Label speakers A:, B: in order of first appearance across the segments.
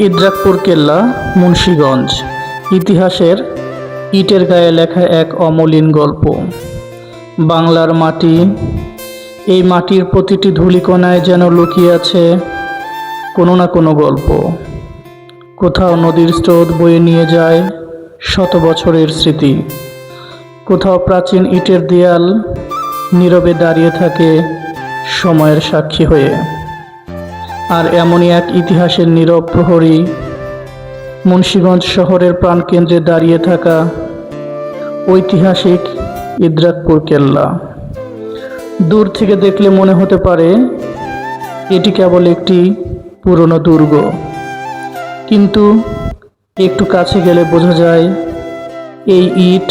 A: ইদ্রাকপুর কেল্লা, মুন্সিগঞ্জ। ইতিহাসের ইটের গায়ে লেখা এক অমলিন গল্প। বাংলার মাটি, এই মাটির প্রতিটি ধূলিকণায় যেন লুকিয়ে আছে কোনো না কোনো গল্প। কোথাও নদীর স্রোত বয়ে নিয়ে যায় শত বছরের স্মৃতি, কোথাও প্রাচীন ইটের দেয়াল নীরবে দাঁড়িয়ে থাকে সময়ের সাক্ষী হয়ে। আর এমনই এক ইতিহাসের নীরব প্রহরী, মুন্সিগঞ্জ শহরের প্রাণকেন্দ্রে দাঁড়িয়ে থাকা ঐতিহাসিক ইদ্রাকপুর কেল্লা। দূর থেকে দেখলে মনে হতে পারে এটি কেবল একটি পুরনো দুর্গ, কিন্তু একটু কাছে গেলে বোঝা যায় এই ইট,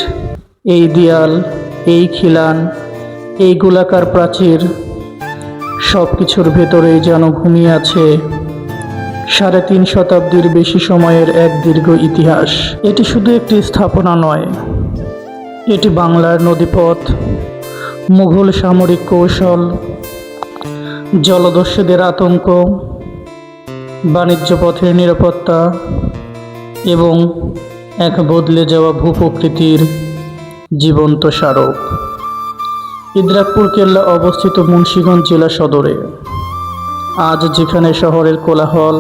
A: এই দেয়াল, এই খিলান, এই গোলাকার প্রাচীর, সব কিছুর ভেতরেই যেন ঘুমিয়ে আছে ৩.৫ শতাব্দীর বেশি সময়ের এক দীর্ঘ ইতিহাস। এটি শুধু একটি স্থাপনা নয়, এটি বাংলার নদীপথ, মুঘল সামরিক কৌশল, জলদস্যুদের আতঙ্ক, বাণিজ্য পথের নিরাপত্তা এবং এক বদলে যাওয়া ভূপ্রকৃতির জীবন্ত স্মারক। ইদ্রাকপুর কেল্লা অবস্থিত মুন্সিগঞ্জ জেলা সদরে। আজ যেখানে শহরের কোলাহল,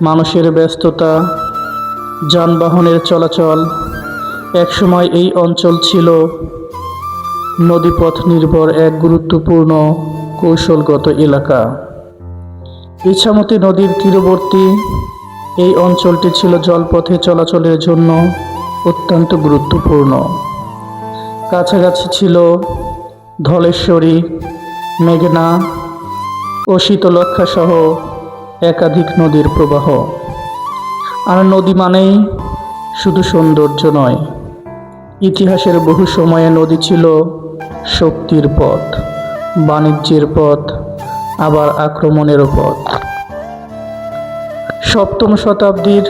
A: মানুষের ব্যস্ততা, যানবাহনের চলাচল, একসময় এই অঞ্চল ছিল নদীপথ নির্ভর এক গুরুত্বপূর্ণ কৌশলগত এলাকা। ইছামতি নদীর তীরবর্তী এই অঞ্চলটি ছিল জলপথে চলাচলের জন্য অত্যন্ত গুরুত্বপূর্ণ। কাছাকাছি ছিল ধলেশ্বরী, মেঘনা ও শীতলক্ষা সহ একাধিক নদীর প্রবাহ। আর নদী মানেই শুধু সৌন্দর্য নয়, ইতিহাসের বহু সময়ে নদী ছিল শক্তির পথ, বাণিজ্যের পথ, আবার আক্রমণেরও পথ। ৭ম শতাব্দীর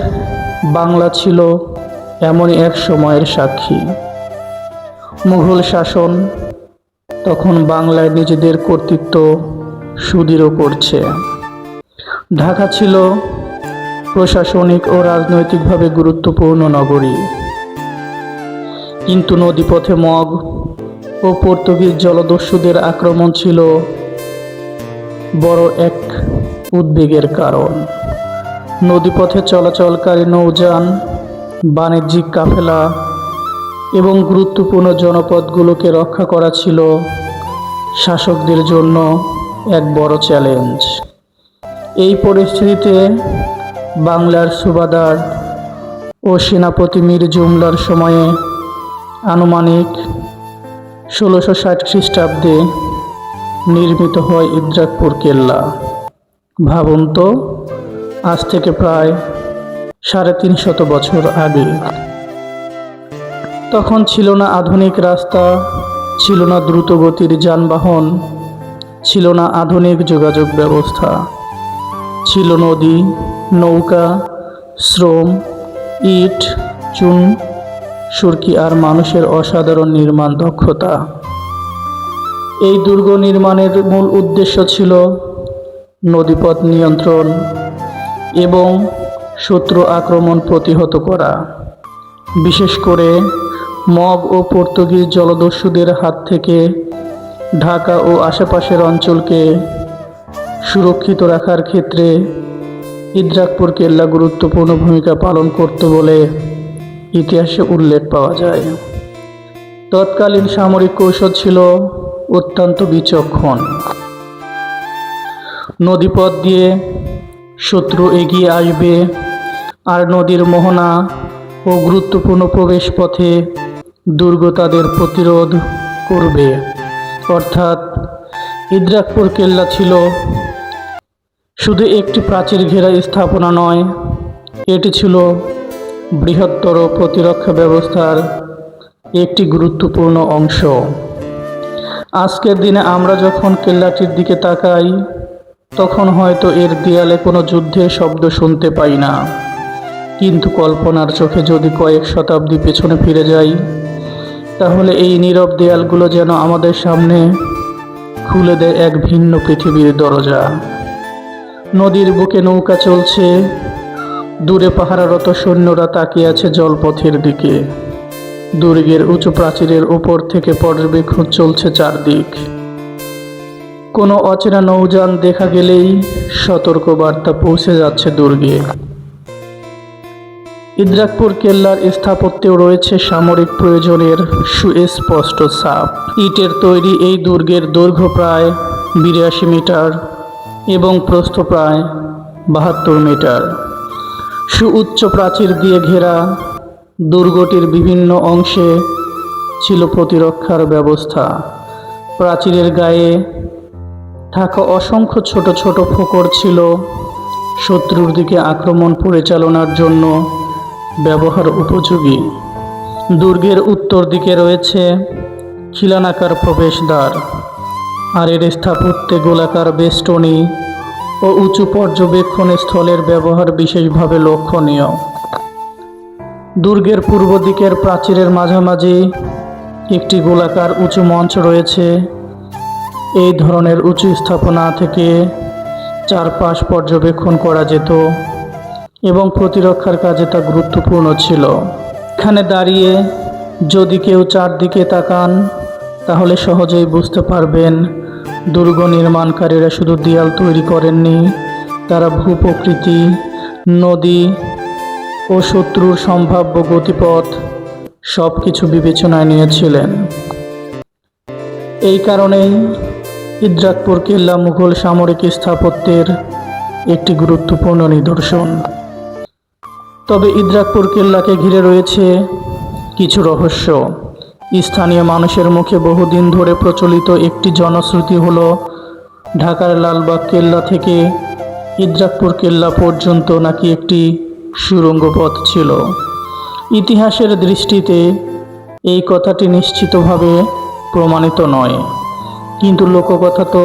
A: বাংলা ছিল এমনই এক সময়ের সাক্ষী। মুঘল শাসন তখন বাংলায় নিজেদের কর্তৃত্ব সুদৃঢ় করছে। ঢাকা ছিল প্রশাসনিক ও রাজনৈতিকভাবে গুরুত্বপূর্ণ নগরী, কিন্তু নদীপথে মগ ও পর্তুগিজ জলদস্যুদের আক্রমণ ছিল বড় এক উদ্বেগের কারণ। নদীপথে চলাচলকারী নৌযান, বাণিজ্যিক কাফেলা এবং গুরুত্বপূর্ণ জনপদগুলোকে রক্ষা করা ছিল শাসকদের জন্য এক বড় চ্যালেঞ্জ। এই পরিস্থিতিতে বাংলার সুবাদার ও সেনাপতি মীর জুমলার সময়ে আনুমানিক ১৬৬০ খ্রিস্টাব্দে নির্মিত হয় ইদ্রাকপুর কেল্লা। ভাবুন তো, আজ থেকে প্রায় ৩৫০ বছর আগে। তখন ছিল না আধুনিক রাস্তা, ছিল না দ্রুতগতির যানবাহন, ছিল না আধুনিক যোগাযোগ ব্যবস্থা। ছিল নদী, নৌকা, শ্রম, ইট, চুন সুরকি আর মানুষের অসাধারণ নির্মাণ দক্ষতা। এই দুর্গ নির্মাণের মূল উদ্দেশ্য ছিল নদীপথ নিয়ন্ত্রণ এবং শত্রু আক্রমণ প্রতিহত করা, বিশেষ করে মগ ও পর্তুগিজ জলদস্যুদের হাত থেকে ঢাকা ও আশেপাশের অঞ্চলকে সুরক্ষিত রাখার ক্ষেত্রে ইদ্রাকপুর কেল্লা গুরুত্বপূর্ণ ভূমিকা পালন করত বলে ইতিহাসে উল্লেখ পাওয়া যায়। তৎকালীন সামরিক কৌশল ছিল অত্যন্ত বিচক্ষণ। নদীপথ দিয়ে শত্রু এগিয়ে আসবে আর নদীর মোহনা ও গুরুত্বপূর্ণ প্রবেশ পথে দুর্গ তাদের প্রতিরোধ করবে। অর্থাৎ ইদ্রাকপুর কেল্লা ছিল শুধু একটি প্রাচীর ঘেরা স্থাপনা নয়, এটি ছিল বৃহত্তর প্রতিরক্ষা ব্যবস্থার একটি গুরুত্বপূর্ণ অংশ। আজকের দিনে আমরা যখন কেল্লাটির দিকে তাকাই, তখন হয়তো এর দেয়ালে কোনো যুদ্ধের শব্দ শুনতে পাই না, কিন্তু কল্পনার চোখে যদি কয়েক শতাব্দী পেছনে ফিরে যাই, তাহলে এই নীরব দেয়ালগুলো যেন আমাদের সামনে খুলে দেয় এক ভিন্ন পৃথিবীর দরজা। নদীর বুকে নৌকা চলছে, দূরে পাহারারত সৈন্যরা তাকিয়ে আছে জলপথের দিকে। দুর্গের উঁচু প্রাচীরের উপর থেকে পর্যবেক্ষণ চলছে চারদিক। কোনো অচেনা নৌযান দেখা গেলেই সতর্কবার্তা পৌঁছে যাচ্ছে দুর্গে। ইদ্রাকপুর কেল্লার স্থাপত্যেও রয়েছে সামরিক প্রয়োজনের সুস্পষ্ট ছাপ। ইটের তৈরি এই দুর্গের দৈর্ঘ্য প্রায় 82 মিটার এবং প্রস্থ প্রায় 72 মিটার। সুউচ্চ প্রাচীর দিয়ে ঘেরা দুর্গটির বিভিন্ন অংশে ছিল প্রতিরক্ষার ব্যবস্থা। প্রাচীরের গায়ে থাকা অসংখ্য ছোট ছোট ফোকর ছিল শত্রুর দিকে আক্রমণ পরিচালনার জন্য ব্যবহার উপযোগী। দুর্গের উত্তর দিকে রয়েছে খিলানাকার প্রবেশদ্বার, আর এর স্থাপত্যে গোলাকার বেষ্টনী ও উঁচু পর্যবেক্ষণ স্থলের ব্যবহার বিশেষভাবে লক্ষণীয়। দুর্গের পূর্ব দিকের প্রাচীরের মাঝামাঝি একটি গোলাকার উঁচু মঞ্চ রয়েছে। এই ধরনের উঁচু স্থাপনা থেকে চারপাশ পর্যবেক্ষণ করা যেত এবং প্রতিরক্ষার কাজে তা গুরুত্বপূর্ণ ছিল। এখানে দাঁড়িয়ে যদি কেউ চারদিকে তাকান তাহলে সহজেই বুঝতে পারবেন দুর্গ নির্মাণকারীরা শুধু দেয়াল তৈরি করেননি, তারা ভূপ্রকৃতি, নদী ও শত্রুর সম্ভাব্য গতিপথ সব কিছু বিবেচনায় নিয়েছিলেন। এই কারণেই ইদ্রাকপুর কেল্লা মুঘল সামরিক স্থাপত্যের একটি গুরুত্বপূর্ণ নিদর্শন। তবে ইদ্রাকপুর কেল্লাকে ঘিরে রয়েছে কিছু রহস্য। স্থানীয় মানুষের মুখে বহুদিন ধরে প্রচলিত একটি জনশ্রুতি হলো ঢাকার লালবাগ কেল্লা থেকে ইদ্রাকপুর কেল্লা পর্যন্ত নাকি একটি সুড়ঙ্গ পথ ছিল। ইতিহাসের দৃষ্টিতে এই কথাটি নিশ্চিতভাবে প্রমাণিত নয়, কিন্তু লোককথা তো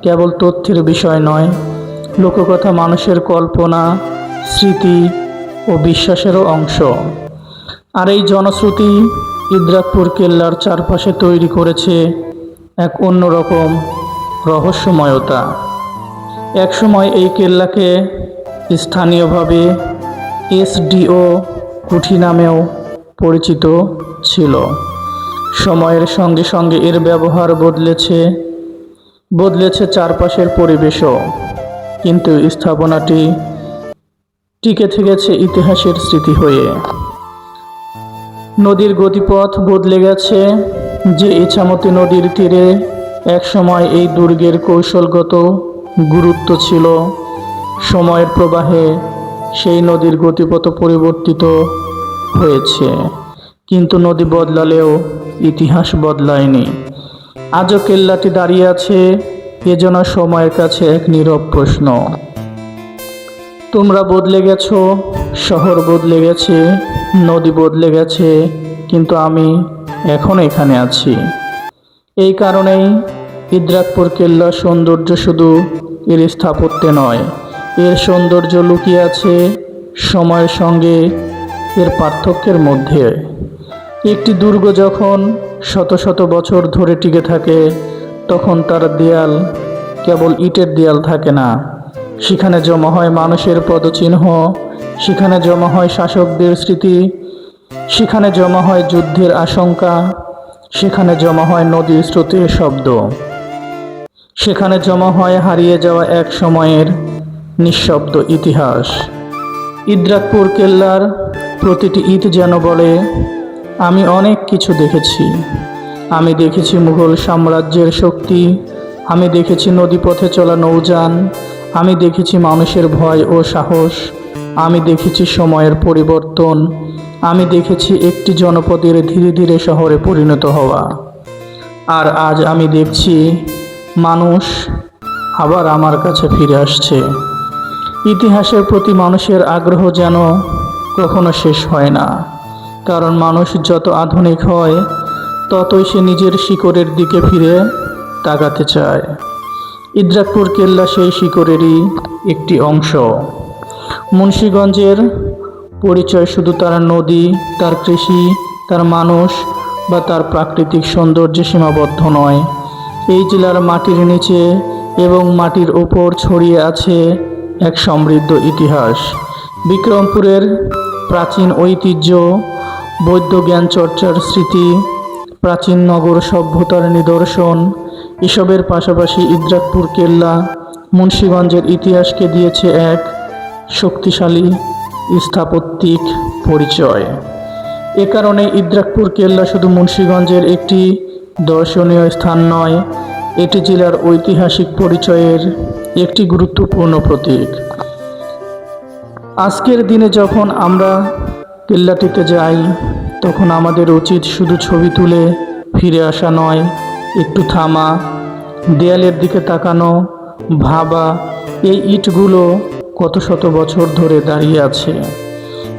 A: কেবল তথ্যের বিষয় নয়, লোককথা মানুষের কল্পনা, স্মৃতি ও বিশ্বাসেরও অংশ। আর এই জনশ্রুতি ইদ্রাকপুর কেল্লার চারপাশে তৈরি করেছে এক অন্যরকম রহস্যময়তা। একসময় এই কেল্লাকে স্থানীয়ভাবে SDO কুঠি নামেও পরিচিত ছিল। সময়ের সঙ্গে সঙ্গে এর ব্যবহার বদলেছে চারপাশের পরিবেশও, কিন্তু স্থাপনাটি টিকে থেকেছে ইতিহাসের স্মৃতি হয়ে। নদীর গতিপথ বদলে গেছে। যে ইছামতি নদীর তীরে একসময় এই দুর্গের কৌশলগত গুরুত্ব ছিল, সময়ের প্রবাহে সেই নদীর গতিপথ পরিবর্তিত হয়েছে। কিন্তু নদী বদলালেও ইতিহাস বদলায়নি। আজও কেল্লাটি দাঁড়িয়ে আছে, এজন্য সময়ের কাছে এক নীরব প্রশ্ন। তোমরা বদলে গেছো, শহর বদলে গেছে, নদী বদলে গেছে, কিন্তু আমি এখনো এখানে আছি। এই কারণেই ইদ্রাকপুর কেল্লার সৌন্দর্য শুধু এর স্থাপত্যে নয়, এর সৌন্দর্য লুকিয়ে আছে সময়ের সঙ্গে এর পার্থক্যের মধ্যে। একটি দুর্গ যখন শত শত বছর ধরে টিকে থাকে, তখন তার দেয়াল কেবল ইটের দেয়াল থাকে না। সেখানে জমা হয় মানুষের পদচিহ্ন, সেখানে জমা হয় শাসকদের স্মৃতি, সেখানে জমা হয় যুদ্ধের আশঙ্কা, সেখানে জমা হয় নদীর স্রোতের শব্দ, সেখানে জমা হয় হারিয়ে যাওয়া এক সময়ের নিঃশব্দ ইতিহাস। ইদ্রাকপুর কেল্লার প্রতিটি ইট যেন বলে, আমি অনেক কিছু দেখেছি। আমি দেখেছি মুঘল সাম্রাজ্যের শক্তি, আমি দেখেছি নদীপথে চলা নৌযান, আমি দেখেছি মানুষের ভয় ও সাহস, আমি দেখেছি সময়ের পরিবর্তন, আমি দেখেছি একটি জনপদের ধীরে ধীরে শহরে পরিণত হওয়া। আর আজ আমি দেখছি মানুষ আবার আমার কাছে ফিরে আসছে। ইতিহাসের প্রতি মানুষের আগ্রহ যেন কখনো শেষ হয় না, কারণ মানুষ যত আধুনিক হয় ততই সে নিজের শিকড়ের দিকে ফিরে তাকাতে চায়। ইদ্রাকপুর কেল্লা সেই শিকড়েরই একটি অংশ। মুন্সিগঞ্জের পরিচয় শুধু তার নদী, তার কৃষি, তার মানুষ বা তার প্রাকৃতিক সৌন্দর্যে সীমাবদ্ধ নয়। এই জেলার মাটির নিচে এবং মাটির ওপর ছড়িয়ে আছে এক সমৃদ্ধ ইতিহাস। বিক্রমপুরের প্রাচীন ঐতিহ্য, বৌদ্ধ জ্ঞান চর্চার স্মৃতি, প্রাচীন নগর সভ্যতার নিদর্শন, এসবের পাশাপাশি ইদ্রাকপুর কেল্লা মুন্সিগঞ্জের ইতিহাসকে দিয়েছে এক শক্তিশালী স্থাপত্যিক পরিচয়। এ কারণে ইদ্রাকপুর কেল্লা শুধু মুন্সিগঞ্জের একটি দর্শনীয় স্থান নয়, এটি জেলার ঐতিহাসিক পরিচয়ের একটি গুরুত্বপূর্ণ প্রতীক। আজকের দিনে যখন আমরা কেল্লাটিতে যাই, তখন আমাদের উচিত শুধু ছবি তুলে ফিরে আসা নয়, একটু থামা, দেয়ালের দিকে তাকানো, ভাবা এই ইটগুলো কত শত বছর ধরে দাঁড়িয়ে আছে।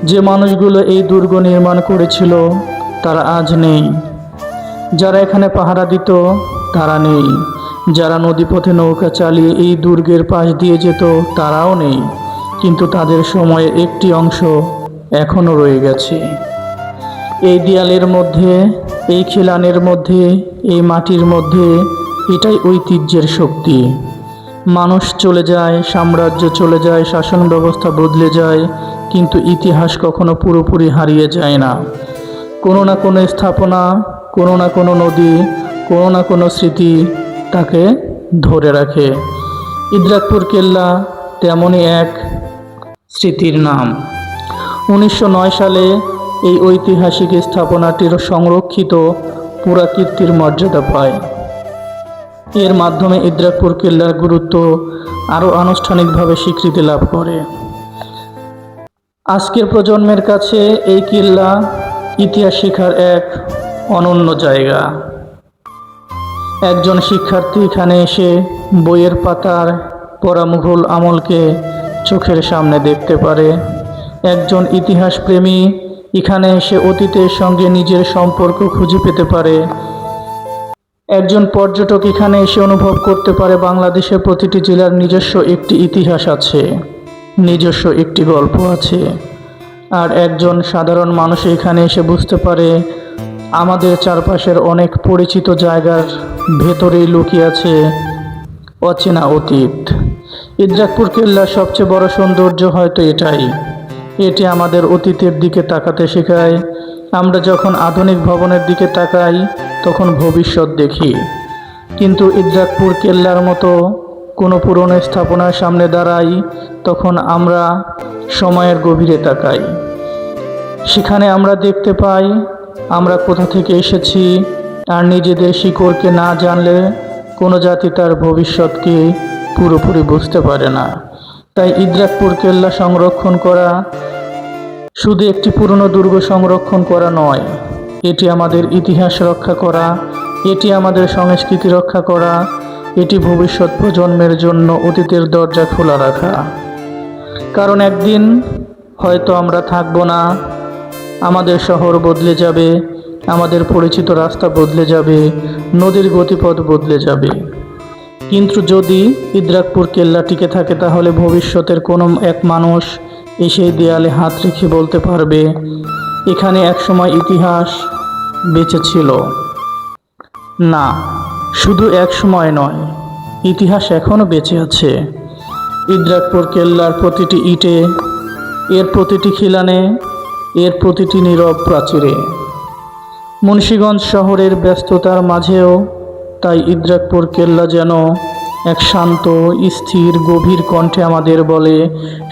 A: যে মানুষগুলো এই দুর্গ নির্মাণ করেছিল তারা আজ নেই, যারা এখানে পাহারা দিত তারা নেই, যারা নদীপথে নৌকা চালিয়ে এই দুর্গের পাশ দিয়ে যেত তারাও নেই, কিন্তু তাদের সময়ে একটি অংশ এখনও রয়ে গেছে। এই দেয়ালের মধ্যে, এই খিলানের মধ্যে, এই মাটির মধ্যে, এটাই ঐতিহ্যের শক্তি। মানুষ চলে যায়, সাম্রাজ্য চলে যায়, শাসন ব্যবস্থা বদলে যায়, কিন্তু ইতিহাস কখনো পুরোপুরি হারিয়ে যায় না। কোনো না কোনো স্থাপনা, কোনো না কোনো নদী, কোনো না কোনো স্মৃতি তাকে ধরে রাখে। ইদ্রাকপুর কেল্লা তেমনই এক স্মৃতির নাম। 1909 সালে এই ঐতিহাসিক স্থাপনাটির সংরক্ষিত পুরাকীর্তির মর্যাদা পায়। এর মাধ্যমে ইদ্রাকপুর কেল্লার গুরুত্ব আরও আনুষ্ঠানিকভাবে স্বীকৃতি লাভ করে। আজকের প্রজন্মের কাছে এই কেল্লা ইতিহাস শেখার এক অনন্য জায়গা। একজন শিক্ষার্থী এখানে এসে বইয়ের পাতার পড়া মুঘল আমলকে চোখের সামনে দেখতে পারে। একজন ইতিহাস প্রেমী এখানে এসে অতীতের সঙ্গে নিজের সম্পর্ক খুঁজে পেতে পারে। একজন পর্যটক এখানে এসে অনুভব করতে পারে বাংলাদেশের প্রতিটি জেলার নিজস্ব একটি ইতিহাস আছে, নিজস্ব একটি গল্প আছে। আর একজন সাধারণ মানুষ এখানে এসে বুঝতে পারে আমাদের চারপাশের অনেক পরিচিত জায়গার ভেতরেই লুকিয়ে আছে অচেনা অতীত। ইদ্রাকপুর কেল্লার সবচেয়ে বড় সৌন্দর্য হয়তো এটাই, এটি আমাদের অতীতের দিকে তাকাতে শেখায়। আমরা যখন আধুনিক ভবনের দিকে তাকাই তখন ভবিষ্যৎ দেখি, কিন্তু ইদ্রাকপুর কেল্লার মতো কোনো পুরনো স্থাপনার সামনে দাঁড়াই তখন আমরা সময়ের গভীরে তাকাই। সেখানে আমরা দেখতে পাই আমরা কোথা থেকে এসেছি, আর নিজেদের শিকড়কে না জানলে কোনো জাতি তার ভবিষ্যৎকে পুরোপুরি বুঝতে পারে না। তাই ইদ্রাকপুর কেল্লা সংরক্ষণ করা শুধু একটি পুরনো দুর্গ সংরক্ষণ করা নয়, এটি আমাদের ইতিহাস রক্ষা করা, এটি আমাদের সংস্কৃতি রক্ষা করা, এটি ভবিষ্যৎ প্রজন্মের জন্য অতীতের দরজা খোলা রাখা। কারণ একদিন হয়তো আমরা থাকবো না, আমাদের শহর বদলে যাবে, আমাদের পরিচিত রাস্তা বদলে যাবে, নদীর গতিপথ বদলে যাবে, কিন্তু যদি ইদ্রাকপুর কেল্লা টিকে থাকে তাহলে ভবিষ্যতের কোনো এক মানুষ এসে দেয়ালে হাত রেখে বলতে পারবে এখানে একসময় ইতিহাস বেঁচে ছিল। না, শুধু এক সময় নয়, ইতিহাস এখনও বেঁচে আছে। ইদ্রাকপুর কেল্লার প্রতিটি ইটে, এর প্রতিটি খিলানে, এর প্রতিটি নীরব প্রাচীরে। মুন্সিগঞ্জ শহরের ব্যস্ততার মাঝেও তাই ইদ্রাকপুর কেল্লা যেন এক শান্ত, স্থির, গভীর কণ্ঠে আমাদের বলে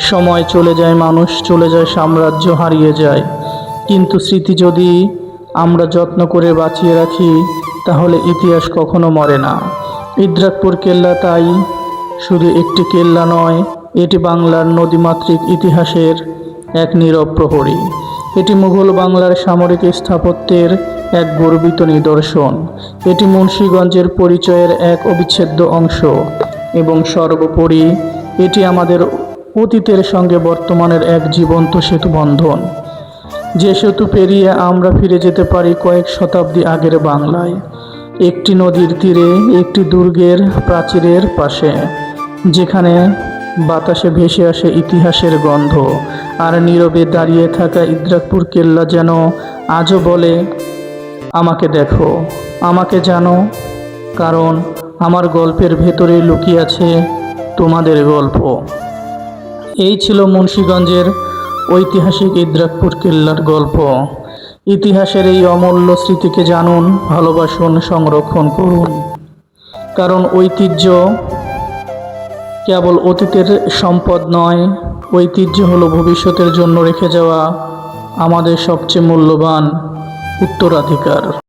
A: সময় চলে যায়, মানুষ চলে যায়, সাম্রাজ্য হারিয়ে যায়, কিন্তু স্মৃতি যদি আমরা যত্ন করে বাঁচিয়ে রাখি তাহলে ইতিহাস কখনো মরে না। ইদ্রাকপুর কেল্লা তাই শুধু একটি কেল্লা নয়, এটি বাংলার নদীমাতৃক ইতিহাসের এক নীরব প্রহরী। এটি মুঘল বাংলার সামরিক স্থাপত্যের এক গর্বিত নিদর্শন। এটি মুন্সিগঞ্জের পরিচয়ের এক অবিচ্ছেদ্য অংশ এবং সর্বোপরি এটি আমাদের অতীতের সঙ্গে বর্তমানের এক জীবন্ত সেতুবন্ধন, যে সেতু পেরিয়ে আমরা ফিরে যেতে পারি কয়েক শতাব্দী আগের বাংলায়, একটি নদীর তীরে, একটি দুর্গের প্রাচীরের পাশে, যেখানে বাতাসে ভেসে আসে ইতিহাসের গন্ধ। আর নীরবে দাঁড়িয়ে থাকা ইদ্রাকপুর কেল্লা যেন আজও বলে আমাকে দেখো, আমাকে জানো, কারণ আমার গল্পের ভেতরে লুকিয়ে আছে তোমাদের গল্প। এই ছিল মুন্সিগঞ্জের ঐতিহাসিক ইদ্রাকপুর কেল্লার গল্প। ইতিহাসের এই অমূল্য স্মৃতিকে জানুন, ভালোবাসুন, সংরক্ষণ করুন। কারণ ঐতিহ্য কেবল অতীতের সম্পদ নয়, ঐতিহ্য হলো ভবিষ্যতের জন্য রেখে যাওয়া আমাদের সবচেয়ে মূল্যবান উত্তরাধিকার।